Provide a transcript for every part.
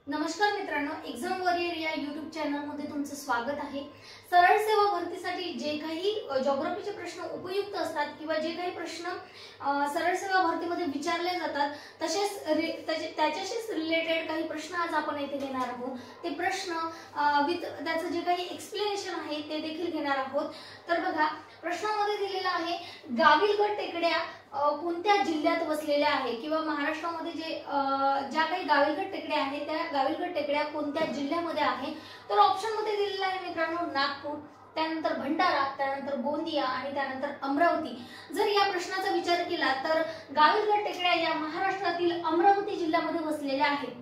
नमस्कार मित्रांनो, exam warrior या यूट्यूब चॅनल मध्ये तुमचं स्वागत आहे। सरळ सेवा भरतीसाठी जे काही जिओग्राफीचे प्रश्न उपयुक्त असतात किंवा जे काही प्रश्न सरळ सेवा भरतीमध्ये विचारले जातात त्याच्याशीच रिलेटेड काही प्रश्न आज आपण येथे घेणार आहोत। ते प्रश्न विथ त्याचं जे काही एक्सप्लेनेशन आहे ते देखील घेणार आहोत। तर बघा, प्रश्नामध्ये दिलेला आहे गाविलगड टेकड्या कोणत्या जिल्ह्यात वसलेल्या आहे किंवा महाराष्ट्रामध्ये ज्या काही गाविलगड टेकड्या आहेत त्या गाविलगड टेकड्या कोणत्या जिल्ह्यामध्ये आहे। तर ऑप्शन मध्ये दिलेला आहे मित्रांनो नागपूर, त्यानंतर भंडारा, त्यानंतर गोंदिया आणि त्यानंतर अमरावती। जर या प्रश्नाचा विचार केला तर गाविलगड टेकड्या या महाराष्ट्रातील अमरावती जिल्ह्यामध्ये वसलेल्या आहेत।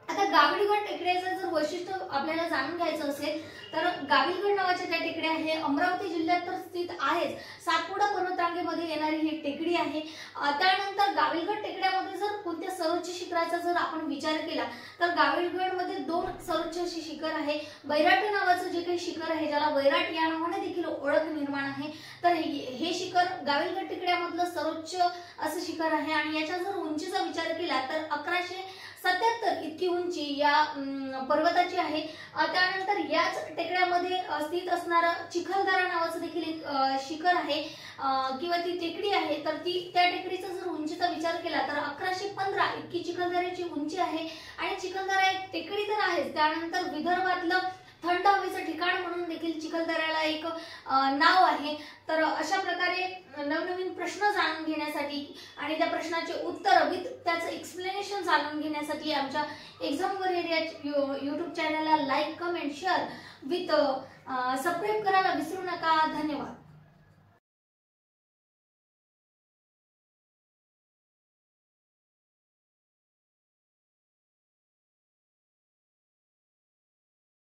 आता गाविलगड टेकड्याचं जर वैशिष्ट्य आपल्याला जाणून घ्यायचं असेल तर गाविलगड नावाच्या त्या टेकड्या हे अमरावती जिल्ह्यात तर स्थित आहेत। सातपुडा पर्वतरांगेमध्ये येणारी ही टेकडी आहे। त्यानंतर गाविलगड टेकड्यामध्ये जर कोणत्या सर्वोच्च शिखराचा जर आपण विचार केला तर गाविलगडमध्ये दोन सर्वोच्च अशी शिखर आहे। बैराटी नावाचं जे काही शिखर आहे, ज्याला वैराट या नावाने देखील ओळख निर्माण आहे, तर हे शिखर गाविलगड टेकड्यामधलं सर्वोच्च असं शिखर आहे आणि याच्या जर उंचीचा विचार केला तर 1177 इतकी उंची या पर्वताची आहे। त्यानंतर याच टेकड्यामध्ये स्थित असणारा चिखलदरा नावाचं देखील एक शिखर आहे किंवा ती टेकडी आहे। तर त्या टेकडीचा जर उंचीचा विचार केला तर 1115 इतकी चिखलदऱ्याची उंची आहे आणि चिखलदरा एक टेकडी तर आहेच, त्यानंतर विदर्भातलं थंड हवेचं ठिकाण म्हणून देखील चिखलदऱ्याला एक नाव आहे। तर अशा प्रकारे नवनवीन प्रश्न जाणून घेण्यासाठी आणि त्या प्रश्नाचे उत्तर विथ त्याचं एक्सप्लेनेशन जाणून घेण्यासाठी आमच्या एक्झाम वॉरियर या यूट्यूब चॅनलला like, comment, share with subscribe करायला विसरू नका। धन्यवाद।